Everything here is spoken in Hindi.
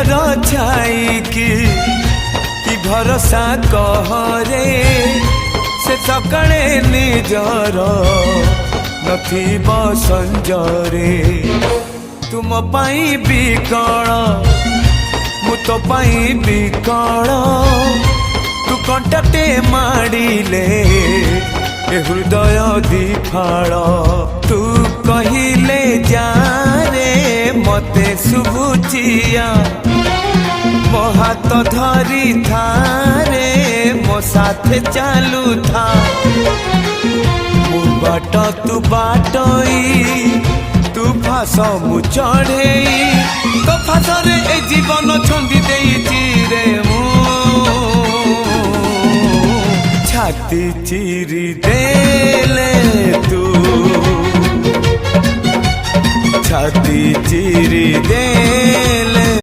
घर छाई कि भरोसा कहरे से सकाळे निजर नथिब संजरे तुम पाई बिकल मु तो पाई बिकल तू कंटाटे माड़िले ए हृदय दिफाल तू कहिले जा रे मते शुभुचिया मो हाथ धरी थारे मो साथे चालू था मु बाट तू बाटई तू फास मु चढ़ई तो फास रे ए जीवन छंदी देइची रे मु छाती चिरी देले तू छाती चिरी देले